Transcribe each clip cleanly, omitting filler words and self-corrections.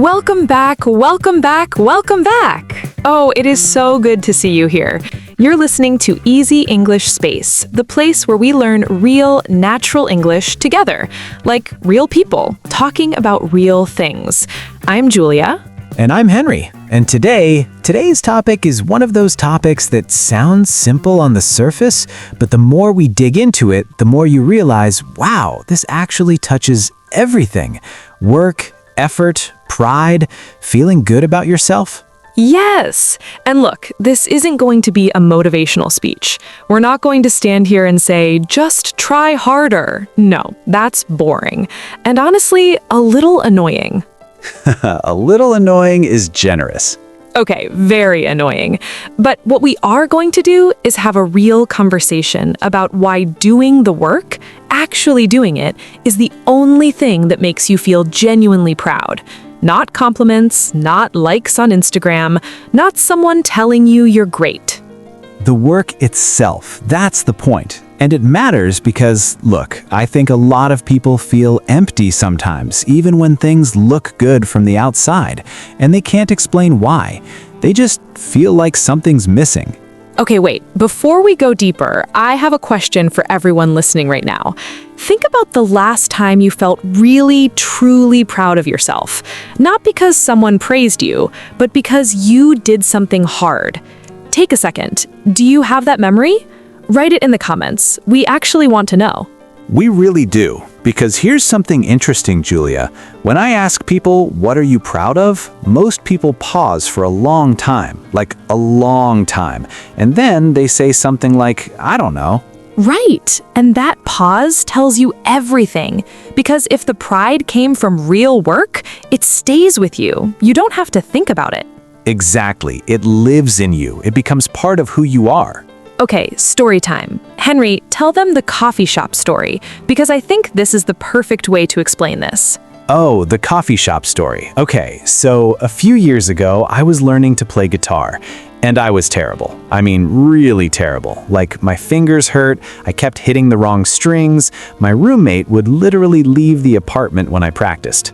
Welcome back, welcome back, welcome back! Oh, it is so good to see you here. You're listening to Easy English Space, the place where we learn real, natural English together, like real people, talking about real things. I'm Julia. And I'm Henry. And today's topic is one of those topics that sounds simple on the surface, but the more we dig into it, the more you realize, wow, this actually touches everything. Work, effort, pride, feeling good about yourself. Yes! And look, this isn't going to be a motivational speech. We're not going to stand here and say, just try harder. No, that's boring. And honestly, a little annoying. A little annoying is generous. Okay, very annoying. But what we are going to do is have a real conversation about why doing the work, actually doing it, is the only thing that makes you feel genuinely proud. Not compliments, not likes on Instagram, not someone telling you you're great. The work itself, that's the point. And it matters because, look, I think a lot of people feel empty sometimes, even when things look good from the outside, and they can't explain why. They just feel like something's missing. Okay, wait. Before we go deeper, I have a question for everyone listening right now. Think about the last time you felt really, truly proud of yourself. Not because someone praised you, but because you did something hard. Take a second. Do you have that memory? Write it in the comments. We actually want to know. We really do, because here's something interesting, Julia. When I ask people, what are you proud of? Most people pause for a long time, like a long time. And then they say something like, I don't know. Right. And that pause tells you everything. Because if the pride came from real work, it stays with you. You don't have to think about it. Exactly. It lives in you. It becomes part of who you are. Okay, story time. Henry, tell them the coffee shop story, because I think this is the perfect way to explain this. Oh, the coffee shop story. Okay, so a few years ago, I was learning to play guitar, and I was terrible. I mean, really terrible. Like, my fingers hurt, I kept hitting the wrong strings, my roommate would literally leave the apartment when I practiced.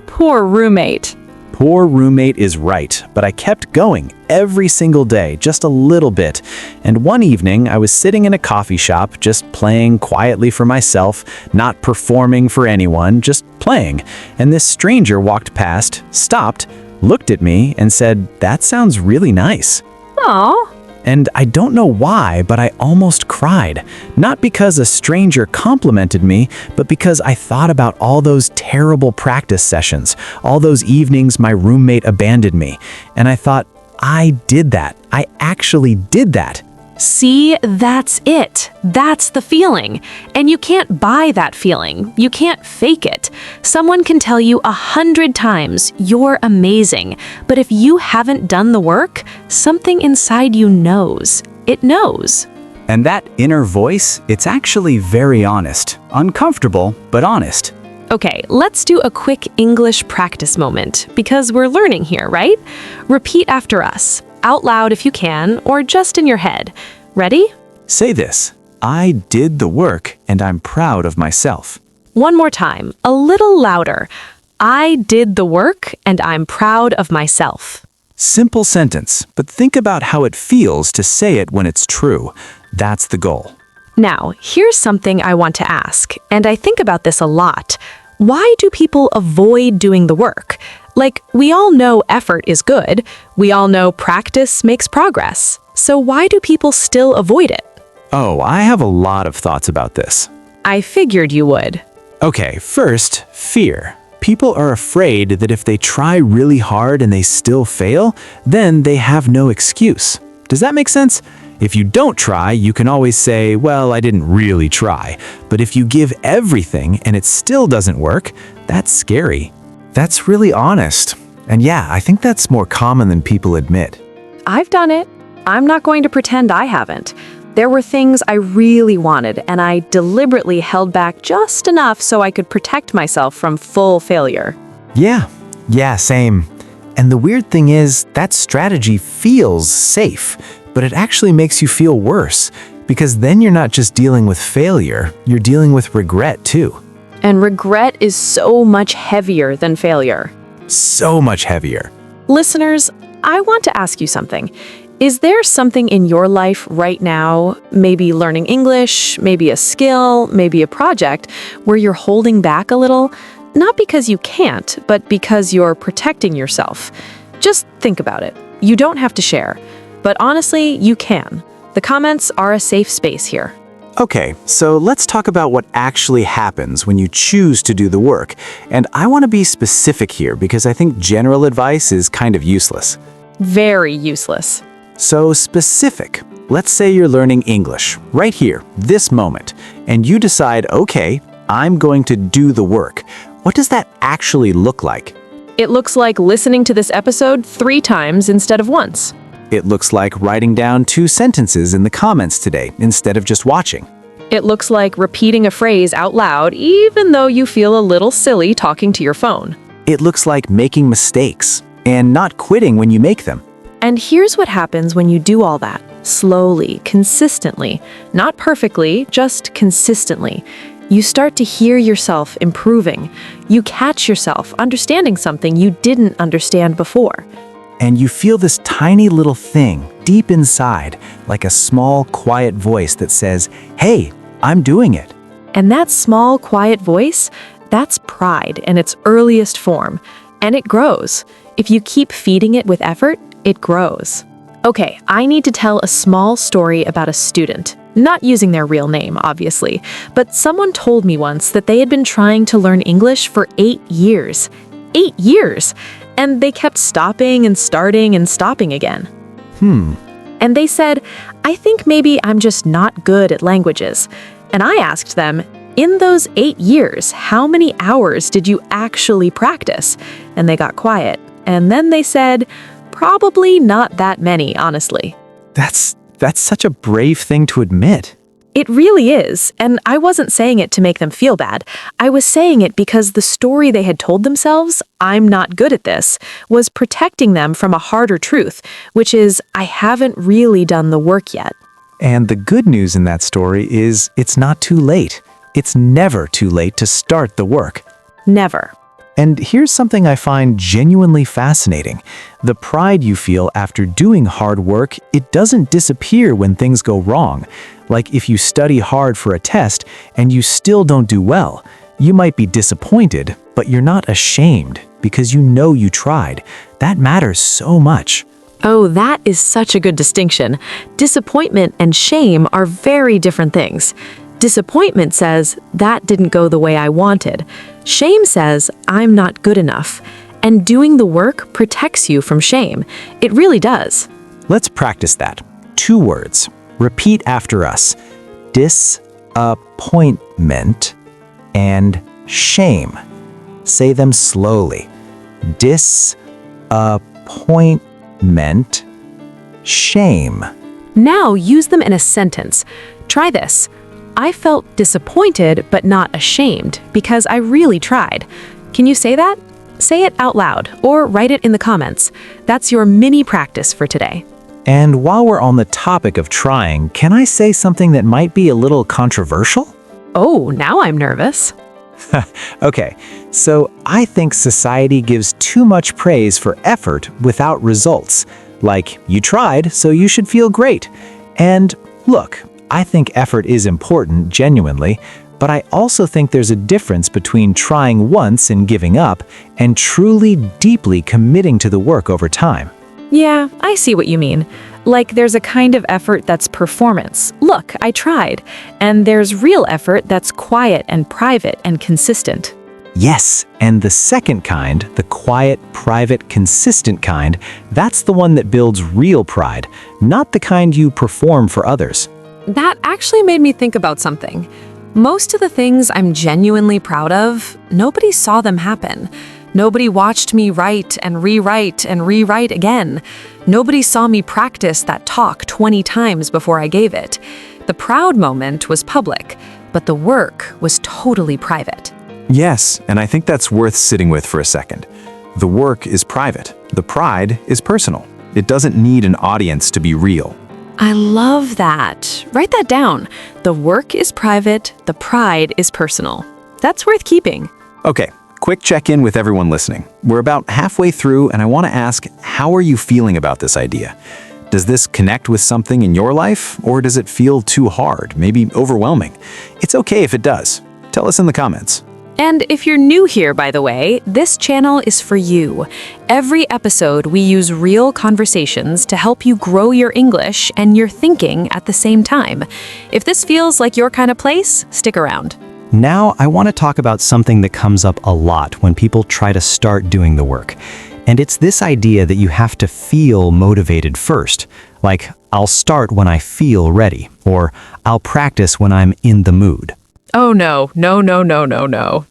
Poor roommate. Poor roommate is right, but I kept going every single day, just a little bit. And one evening, I was sitting in a coffee shop, just playing quietly for myself, not performing for anyone, just playing. And this stranger walked past, stopped, looked at me, and said, "That sounds really nice." Aw. And I don't know why, but I almost cried. Not because a stranger complimented me, but because I thought about all those terrible practice sessions, all those evenings my roommate abandoned me. And I thought, I did that. I actually did that. See, that's it. That's the feeling. And you can't buy that feeling. You can't fake it. Someone can tell you 100 times, you're amazing. But if you haven't done the work, something inside you knows. It knows. And that inner voice, it's actually very honest. Uncomfortable, but honest. Okay, let's do a quick English practice moment, because we're learning here, right? Repeat after us. Out loud if you can, or just in your head. Ready? Say this. I did the work, and I'm proud of myself. One more time, a little louder. I did the work, and I'm proud of myself. Simple sentence, but think about how it feels to say it when it's true. That's the goal. Now, here's something I want to ask, and I think about this a lot. Why do people avoid doing the work? Like, we all know effort is good. We all know practice makes progress. So why do people still avoid it? Oh, I have a lot of thoughts about this. I figured you would. Okay, first, fear. People are afraid that if they try really hard and they still fail, then they have no excuse. Does that make sense? If you don't try, you can always say, well, I didn't really try. But if you give everything and it still doesn't work, that's scary. That's really honest. And yeah, I think that's more common than people admit. I've done it. I'm not going to pretend I haven't. There were things I really wanted, and I deliberately held back just enough so I could protect myself from full failure. Yeah, same. And the weird thing is, that strategy feels safe, but it actually makes you feel worse, because then you're not just dealing with failure, you're dealing with regret too. And regret is so much heavier than failure. So much heavier. Listeners, I want to ask you something. Is there something in your life right now, maybe learning English, maybe a skill, maybe a project, where you're holding back a little? Not because you can't, but because you're protecting yourself. Just think about it. You don't have to share. But honestly, you can. The comments are a safe space here. Okay, so let's talk about what actually happens when you choose to do the work. And I want to be specific here because I think general advice is kind of useless. Very useless. So specific. Let's say you're learning English right here, this moment, and you decide, okay, I'm going to do the work. What does that actually look like? It looks like listening to this episode 3 times instead of once. It looks like writing down 2 sentences in the comments today instead of just watching. It looks like repeating a phrase out loud even though you feel a little silly talking to your phone. It looks like making mistakes and not quitting when you make them. And here's what happens when you do all that. Slowly, consistently, not perfectly, just consistently. You start to hear yourself improving. You catch yourself understanding something you didn't understand before. And you feel this tiny little thing deep inside, like a small, quiet voice that says, hey, I'm doing it. And that small, quiet voice, that's pride in its earliest form. And it grows. If you keep feeding it with effort, it grows. Okay, I need to tell a small story about a student. Not using their real name, obviously, but someone told me once that they had been trying to learn English for 8 years. 8 years! And they kept stopping and starting and stopping again. And they said, I think maybe I'm just not good at languages. And I asked them, in those 8 years, how many hours did you actually practice? And they got quiet. And then they said, probably not that many, honestly. That's such a brave thing to admit. It really is, and I wasn't saying it to make them feel bad. I was saying it because the story they had told themselves, I'm not good at this, was protecting them from a harder truth, which is, I haven't really done the work yet. And the good news in that story is it's not too late. It's never too late to start the work. Never. And here's something I find genuinely fascinating. The pride you feel after doing hard work, it doesn't disappear when things go wrong. Like if you study hard for a test and you still don't do well, you might be disappointed, but you're not ashamed because you know you tried. That matters so much. Oh, that is such a good distinction. Disappointment and shame are very different things. Disappointment says, that didn't go the way I wanted. Shame says, I'm not good enough. And doing the work protects you from shame. It really does. Let's practice that. 2 words. Repeat after us. Disappointment and shame. Say them slowly. Disappointment, shame. Now use them in a sentence. Try this. I felt disappointed but not ashamed because I really tried. Can you say that? Say it out loud or write it in the comments. That's your mini practice for today. And while we're on the topic of trying, can I say something that might be a little controversial? Oh, now I'm nervous. Okay, so I think society gives too much praise for effort without results. Like, you tried, so you should feel great. And look, I think effort is important, genuinely, but I also think there's a difference between trying once and giving up and truly, deeply committing to the work over time. Yeah, I see what you mean. Like there's a kind of effort that's performance. Look, I tried. And there's real effort that's quiet and private and consistent. Yes, and the second kind, the quiet, private, consistent kind, that's the one that builds real pride, not the kind you perform for others. That actually made me think about something. Most of the things I'm genuinely proud of, nobody saw them happen. Nobody watched me write and rewrite again. Nobody saw me practice that talk 20 times before I gave it. The proud moment was public, but the work was totally private. Yes, and I think that's worth sitting with for a second. The work is private. The pride is personal. It doesn't need an audience to be real. I love that. Write that down. The work is private, the pride is personal. That's worth keeping. Okay, quick check-in with everyone listening. We're about halfway through, and I want to ask, how are you feeling about this idea? Does this connect with something in your life, or does it feel too hard, maybe overwhelming? It's okay if it does. Tell us in the comments. And if you're new here, by the way, this channel is for you. Every episode, we use real conversations to help you grow your English and your thinking at the same time. If this feels like your kind of place, stick around. Now, I want to talk about something that comes up a lot when people try to start doing the work. And it's this idea that you have to feel motivated first. Like, I'll start when I feel ready, or I'll practice when I'm in the mood. Oh no, no, no, no, no, no.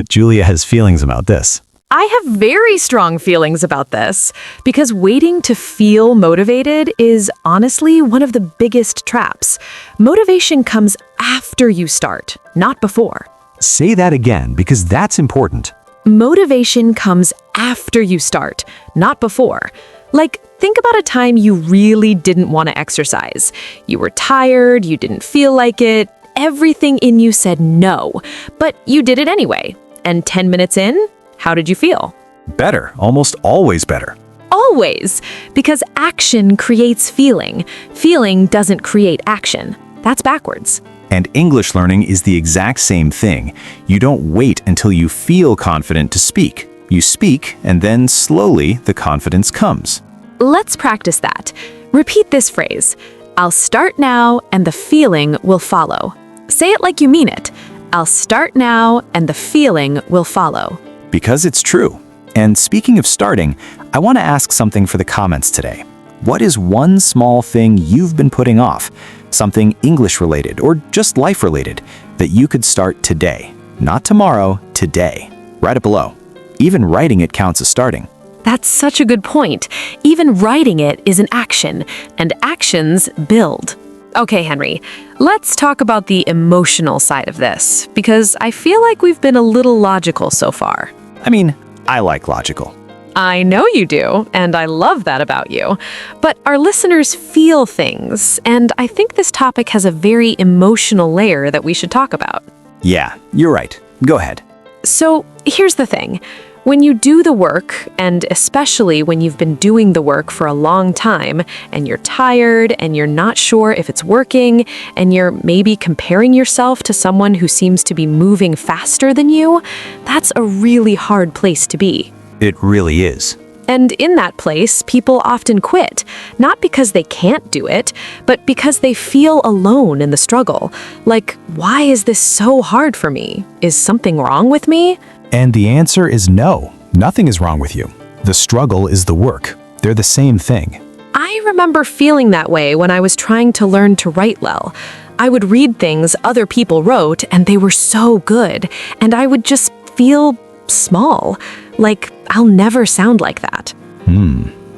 Julia has feelings about this. I have very strong feelings about this because waiting to feel motivated is honestly one of the biggest traps. Motivation comes after you start, not before. Say that again, because that's important. Motivation comes after you start, not before. Like, think about a time you really didn't want to exercise. You were tired, you didn't feel like it, everything in you said no, but you did it anyway. And 10 minutes in, how did you feel? Better, almost always better. Always, because action creates feeling. Feeling doesn't create action. That's backwards. And English learning is the exact same thing. You don't wait until you feel confident to speak. You speak, and then slowly the confidence comes. Let's practice that. Repeat this phrase. I'll start now, and the feeling will follow. Say it like you mean it. I'll start now, and the feeling will follow. Because it's true. And speaking of starting, I want to ask something for the comments today. What is one small thing you've been putting off? Something English-related or just life-related that you could start today? Not tomorrow, today. Write it below. Even writing it counts as starting. That's such a good point. Even writing it is an action, and actions build. Okay, Henry, let's talk about the emotional side of this, because I feel like we've been a little logical so far. I mean, I like logical. I know you do, and I love that about you. But our listeners feel things, and I think this topic has a very emotional layer that we should talk about. Yeah, you're right. Go ahead. So here's the thing. When you do the work, and especially when you've been doing the work for a long time, and you're tired, and you're not sure if it's working, and you're maybe comparing yourself to someone who seems to be moving faster than you, that's a really hard place to be. It really is. And in that place, people often quit, not because they can't do it, but because they feel alone in the struggle. Like, why is this so hard for me? Is something wrong with me? And the answer is no. Nothing is wrong with you. The struggle is the work. They're the same thing. I remember feeling that way when I was trying to learn to write well. I would read things other people wrote, and they were so good, and I would just feel small. Like, I'll never sound like that.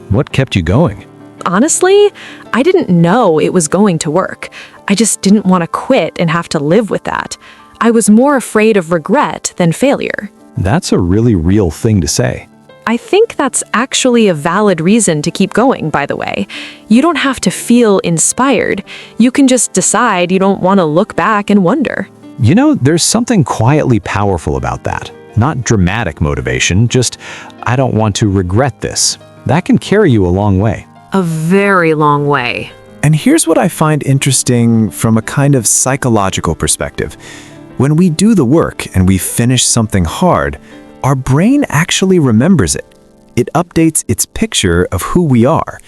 What kept you going? Honestly, I didn't know it was going to work. I just didn't want to quit and have to live with that. I was more afraid of regret than failure. That's a really real thing to say. I think that's actually a valid reason to keep going, by the way. You don't have to feel inspired. You can just decide you don't want to look back and wonder. You know, there's something quietly powerful about that. Not dramatic motivation, just, I don't want to regret this. That can carry you a long way. A very long way. And here's what I find interesting from a kind of psychological perspective. When we do the work and we finish something hard, our brain actually remembers it. It updates its picture of who we are.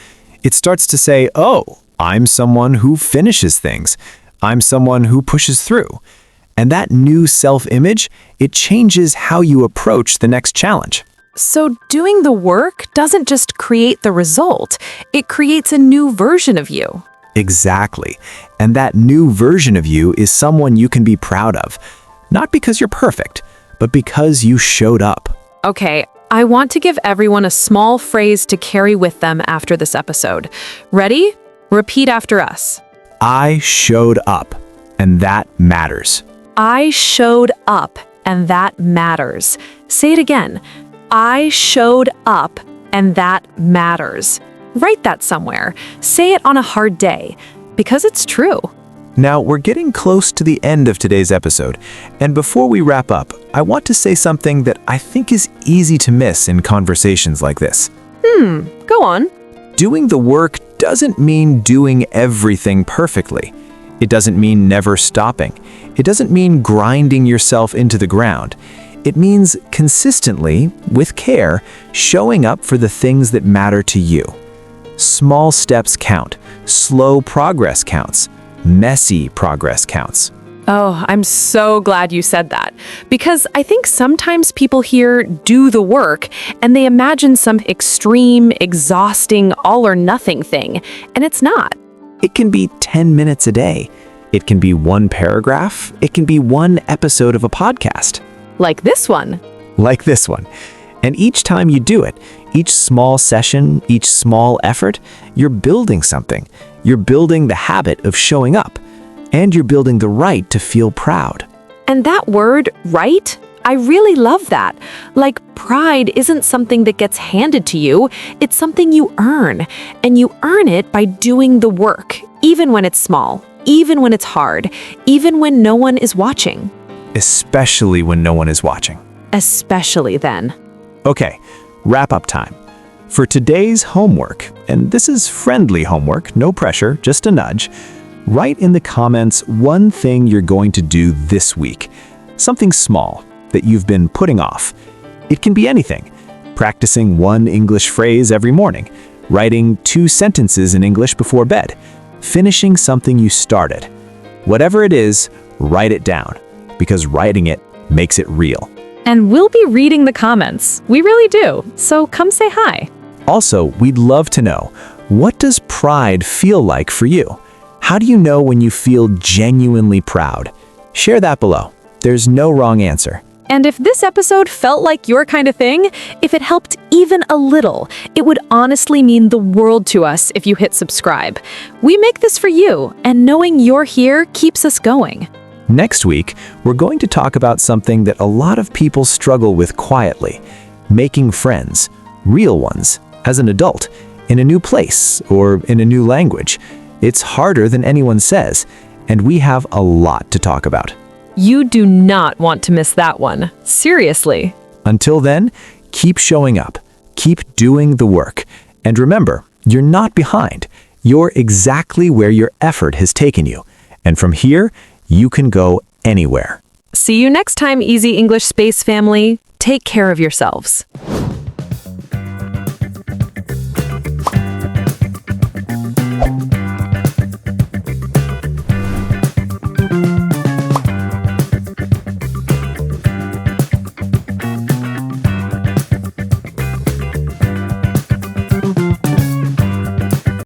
It starts to say, oh, I'm someone who finishes things. I'm someone who pushes through. And that new self-image, it changes how you approach the next challenge. So doing the work doesn't just create the result, it creates a new version of you. Exactly. And that new version of you is someone you can be proud of. Not because you're perfect, but because you showed up. Okay, I want to give everyone a small phrase to carry with them after this episode. Ready? Repeat after us. I showed up, and that matters. I showed up, and that matters. Say it again. I showed up, and that matters. Write that somewhere. Say it on a hard day, because it's true. Now, we're getting close to the end of today's episode, and before we wrap up, I want to say something that I think is easy to miss in conversations like this. Go on. Doing the work doesn't mean doing everything perfectly. It doesn't mean never stopping. It doesn't mean grinding yourself into the ground. It means consistently, with care, showing up for the things that matter to you. Small steps count. Slow progress counts. Messy progress counts. Oh, I'm so glad you said that. Because I think sometimes people hear do the work and they imagine some extreme, exhausting, all or nothing thing. And it's not. It can be 10 minutes a day. It can be one paragraph. It can be one episode of a podcast. Like this one. Like this one. And each time you do it, each small session, each small effort, you're building something. You're building the habit of showing up. And you're building the right to feel proud. And that word, right? I really love that. Like, pride isn't something that gets handed to you. It's something you earn. And you earn it by doing the work, even when it's small, even when it's hard, even when no one is watching. Especially when no one is watching. Especially then. Okay, wrap up time. For today's homework, and this is friendly homework, no pressure, just a nudge, write in the comments one thing you're going to do this week. Something small that you've been putting off. It can be anything. Practicing one English phrase every morning. Writing 2 sentences in English before bed. Finishing something you started. Whatever it is, write it down. Because writing it makes it real. And we'll be reading the comments. We really do. So come say hi. Also, we'd love to know, what does pride feel like for you? How do you know when you feel genuinely proud? Share that below. There's no wrong answer. And if this episode felt like your kind of thing, if it helped even a little, it would honestly mean the world to us if you hit subscribe. We make this for you, and knowing you're here keeps us going. Next week, we're going to talk about something that a lot of people struggle with quietly. Making friends, real ones, as an adult, in a new place or in a new language. It's harder than anyone says, and we have a lot to talk about. You do not want to miss that one. Seriously. Until then, keep showing up, keep doing the work, and remember, you're not behind. You're exactly where your effort has taken you, and from here, you can go anywhere. See you next time, Easy English Space family. Take care of yourselves.